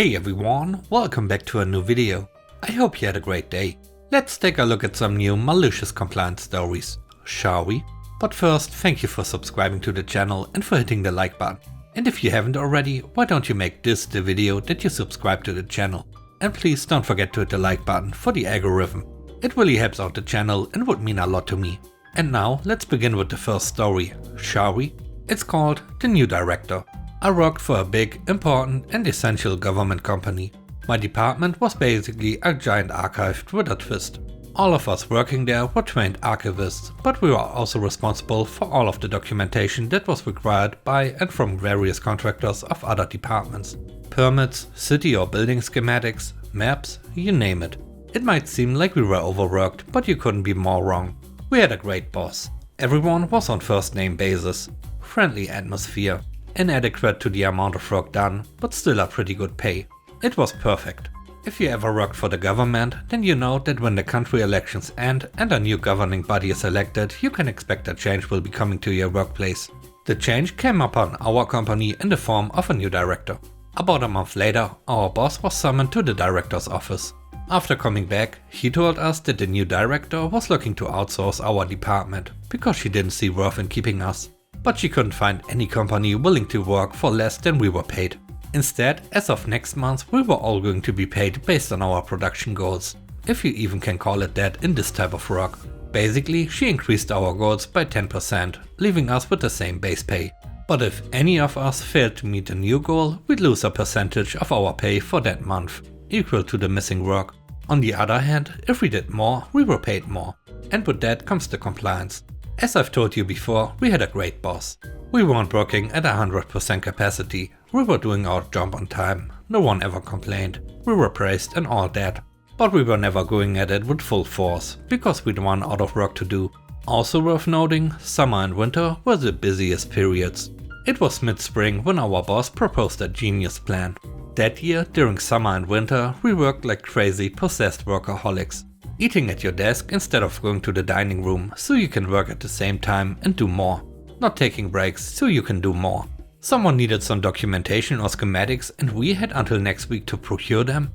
Hey everyone, welcome back to a new video. I hope you had a great day. Let's take a look at some new malicious compliance stories, shall we? But first, thank you for subscribing to the channel and for hitting the like button. And if you haven't already, why don't you make this the video that you subscribe to the channel? And please don't forget to hit the like button for the algorithm. It really helps out the channel and would mean a lot to me. And now let's begin with the first story, shall we? It's called The New Director. I worked for a big, important and essential government company. My department was basically a giant archive with a twist. All of us working there were trained archivists, but we were also responsible for all of the documentation that was required by and from various contractors of other departments. Permits, city or building schematics, maps, you name it. It might seem like we were overworked, but you couldn't be more wrong. We had a great boss. Everyone was on first name basis. Friendly atmosphere. Inadequate to the amount of work done, but still a pretty good pay. It was perfect. If you ever worked for the government, then you know that when the country elections end and a new governing body is elected, you can expect a change will be coming to your workplace. The change came upon our company in the form of a new director. About a month later, our boss was summoned to the director's office. After coming back, he told us that the new director was looking to outsource our department, because she didn't see worth in keeping us. But she couldn't find any company willing to work for less than we were paid. Instead, as of next month, we were all going to be paid based on our production goals, if you even can call it that in this type of work. Basically, she increased our goals by 10%, leaving us with the same base pay. But if any of us failed to meet the new goal, we'd lose a percentage of our pay for that month, equal to the missing work. On the other hand, if we did more, we were paid more. And with that comes the compliance. As I've told you before, we had a great boss. We weren't working at 100% capacity, we were doing our job on time, no one ever complained, we were praised and all that. But we were never going at it with full force, because we'd run out of work to do. Also worth noting, summer and winter were the busiest periods. It was mid-spring when our boss proposed a genius plan. That year, during summer and winter, we worked like crazy possessed workaholics. Eating at your desk instead of going to the dining room so you can work at the same time and do more. Not taking breaks so you can do more. Someone needed some documentation or schematics and we had until next week to procure them?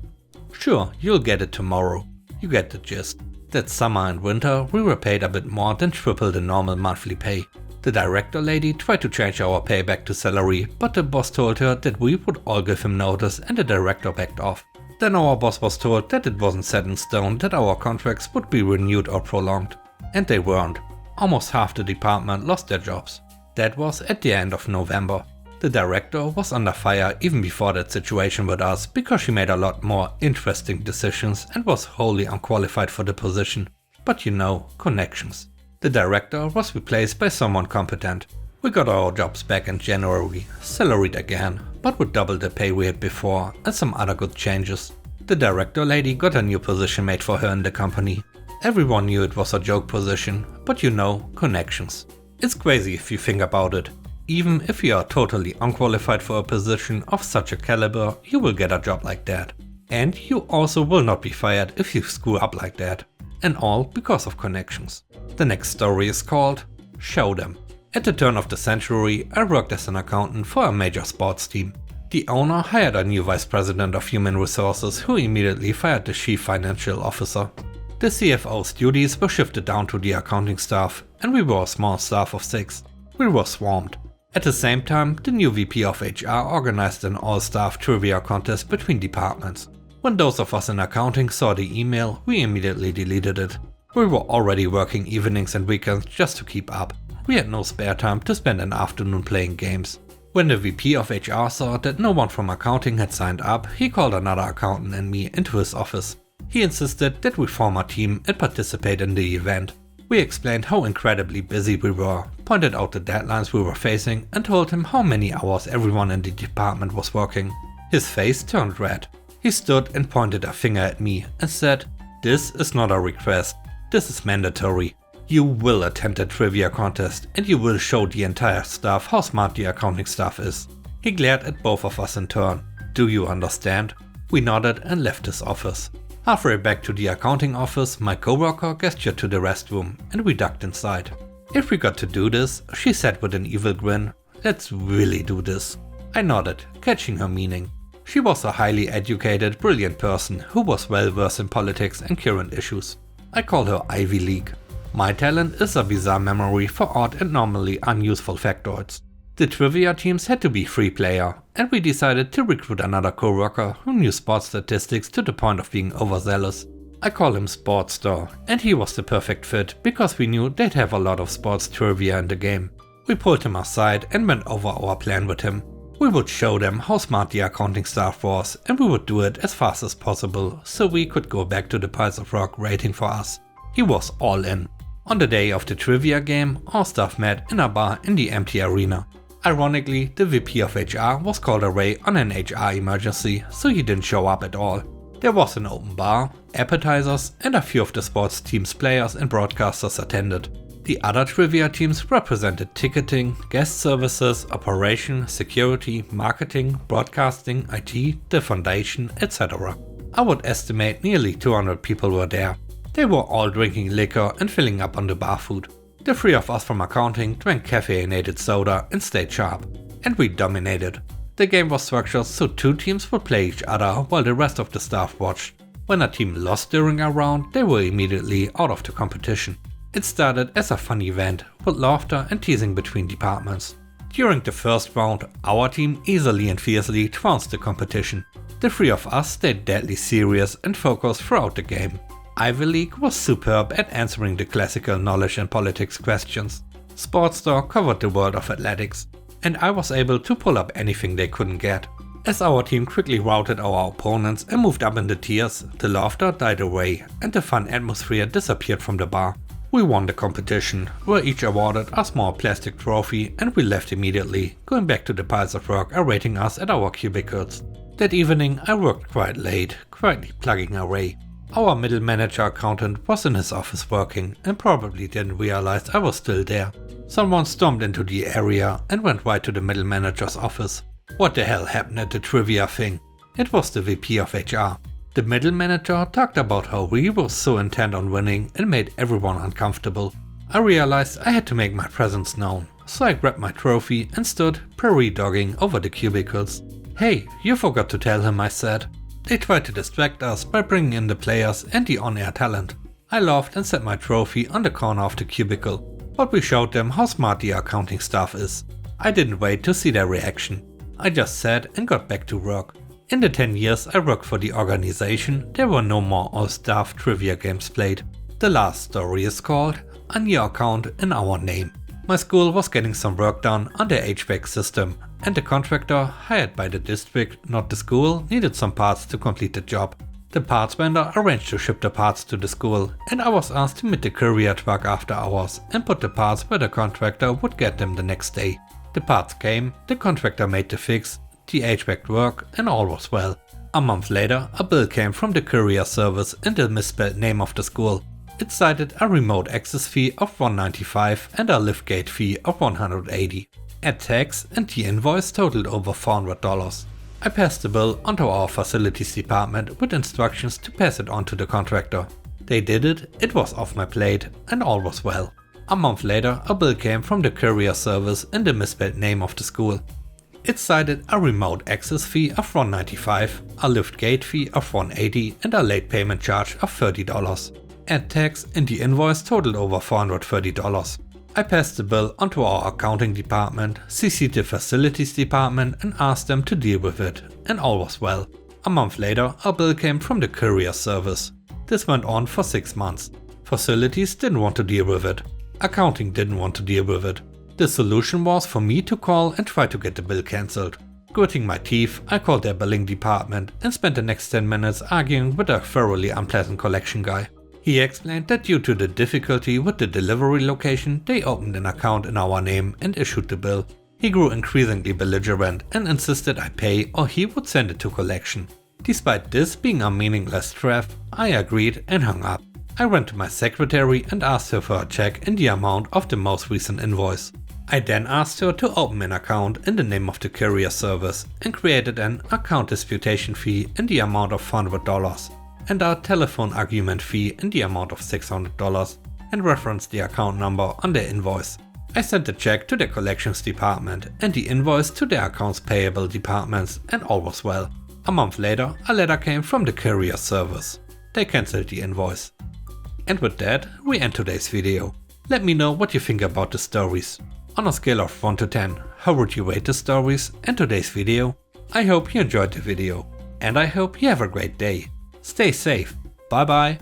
Sure, you'll get it tomorrow. You get the gist. That summer and winter we were paid a bit more than triple the normal monthly pay. The director lady tried to change our pay back to salary, but the boss told her that we would all give him notice and the director backed off. Then our boss was told that it wasn't set in stone that our contracts would be renewed or prolonged. And they weren't. Almost half the department lost their jobs. That was at the end of November. The director was under fire even before that situation with us because she made a lot more interesting decisions and was wholly unqualified for the position. But you know, connections. The director was replaced by someone competent. We got our jobs back in January, salaried again, but with double the pay we had before and some other good changes. The director lady got a new position made for her in the company. Everyone knew it was a joke position, but you know, connections. It's crazy if you think about it. Even if you are totally unqualified for a position of such a caliber, you will get a job like that. And you also will not be fired if you screw up like that. And all because of connections. The next story is called Show Them. At the turn of the century, I worked as an accountant for a major sports team. The owner hired a new vice president of human resources who immediately fired the chief financial officer. The CFO's duties were shifted down to the accounting staff, and we were a small staff of 6. We were swamped. At the same time, the new VP of HR organized an all-staff trivia contest between departments. When those of us in accounting saw the email, we immediately deleted it. We were already working evenings and weekends just to keep up. We had no spare time to spend an afternoon playing games. When the VP of HR saw that no one from accounting had signed up, he called another accountant and me into his office. He insisted that we form a team and participate in the event. We explained how incredibly busy we were, pointed out the deadlines we were facing and told him how many hours everyone in the department was working. His face turned red. He stood and pointed a finger at me and said, "This is not a request, this is mandatory. You will attend the trivia contest and you will show the entire staff how smart the accounting staff is." He glared at both of us in turn. "Do you understand?" We nodded and left his office. Halfway back to the accounting office, my coworker gestured to the restroom and we ducked inside. "If we got to do this," she said with an evil grin, "let's really do this." I nodded, catching her meaning. She was a highly educated, brilliant person who was well versed in politics and current issues. I call her Ivy League. My talent is a bizarre memory for odd and normally unuseful factoids. The trivia teams had to be free player, and we decided to recruit another co-worker who knew sports statistics to the point of being overzealous. I call him Sportstar, and he was the perfect fit because we knew they'd have a lot of sports trivia in the game. We pulled him aside and went over our plan with him. We would show them how smart the accounting staff was, and we would do it as fast as possible so we could go back to the piles of rock waiting for us. He was all in. On the day of the trivia game, our staff met in a bar in the empty arena. Ironically, the VP of HR was called away on an HR emergency, so he didn't show up at all. There was an open bar, appetizers, and a few of the sports team's players and broadcasters attended. The other trivia teams represented ticketing, guest services, operation, security, marketing, broadcasting, IT, the foundation, etc. I would estimate nearly 200 people were there. They were all drinking liquor and filling up on the bar food. The three of us from accounting drank caffeinated soda and stayed sharp. And we dominated. The game was structured so two teams would play each other while the rest of the staff watched. When a team lost during a round, they were immediately out of the competition. It started as a fun event, with laughter and teasing between departments. During the first round, our team easily and fiercely trounced the competition. The three of us stayed deadly serious and focused throughout the game. Ivy League was superb at answering the classical knowledge and politics questions. Sportstar covered the world of athletics, and I was able to pull up anything they couldn't get. As our team quickly routed our opponents and moved up in the tiers, the laughter died away and the fun atmosphere disappeared from the bar. We won the competition, were each awarded a small plastic trophy, and we left immediately, going back to the piles of rock awaiting us at our cubicles. That evening I worked quite late, quietly plugging away. Our middle manager accountant was in his office working and probably didn't realize I was still there. Someone stormed into the area and went right to the middle manager's office. What the hell happened at the trivia thing? It was the VP of HR. The middle manager talked about how we were so intent on winning and made everyone uncomfortable. I realized I had to make my presence known, so I grabbed my trophy and stood prairie dogging over the cubicles. "Hey, you forgot to tell him," I said. They tried to distract us by bringing in the players and the on-air talent. I laughed and set my trophy on the corner of the cubicle, but we showed them how smart the accounting staff is. I didn't wait to see their reaction. I just sat and got back to work. In the 10 years I worked for the organization, there were no more all-staff trivia games played. The last story is called "A New Account in Our Name." My school was getting some work done on their HVAC system, and the contractor, hired by the district, not the school, needed some parts to complete the job. The parts vendor arranged to ship the parts to the school, and I was asked to meet the courier truck after hours and put the parts where the contractor would get them the next day. The parts came, the contractor made the fix, the HVAC worked, and all was well. A month later, a bill came from the courier service in the misspelled name of the school. It cited a remote access fee of $195 and a liftgate fee of $180. Add tax and the invoice totaled over $400. I passed the bill onto our facilities department with instructions to pass it on to the contractor. They did it was off my plate, and all was well. A month later, a bill came from the courier service in the misspelled name of the school. It cited a remote access fee of $195, a liftgate fee of $180 and a late payment charge of $30. Add tax and the invoice totaled over $430. I passed the bill onto our accounting department, CC'd the facilities department and asked them to deal with it, and all was well. A month later, a bill came from the courier service. This went on for 6 months. Facilities didn't want to deal with it. Accounting didn't want to deal with it. The solution was for me to call and try to get the bill cancelled. Gritting my teeth, I called their billing department and spent the next 10 minutes arguing with a thoroughly unpleasant collection guy. He explained that due to the difficulty with the delivery location, they opened an account in our name and issued the bill. He grew increasingly belligerent and insisted I pay or he would send it to collection. Despite this being a meaningless threat, I agreed and hung up. I went to my secretary and asked her for a check in the amount of the most recent invoice. I then asked her to open an account in the name of the courier service and created an account disputation fee in the amount of $400. And a telephone argument fee in the amount of $600 and referenced the account number on the invoice. I sent the check to the collections department and the invoice to the accounts payable departments, and all was well. A month later, a letter came from the courier service. They cancelled the invoice. And with that, we end today's video. Let me know what you think about the stories. On a scale of 1 to 10, how would you rate the stories and today's video? I hope you enjoyed the video. And I hope you have a great day. Stay safe. Bye bye.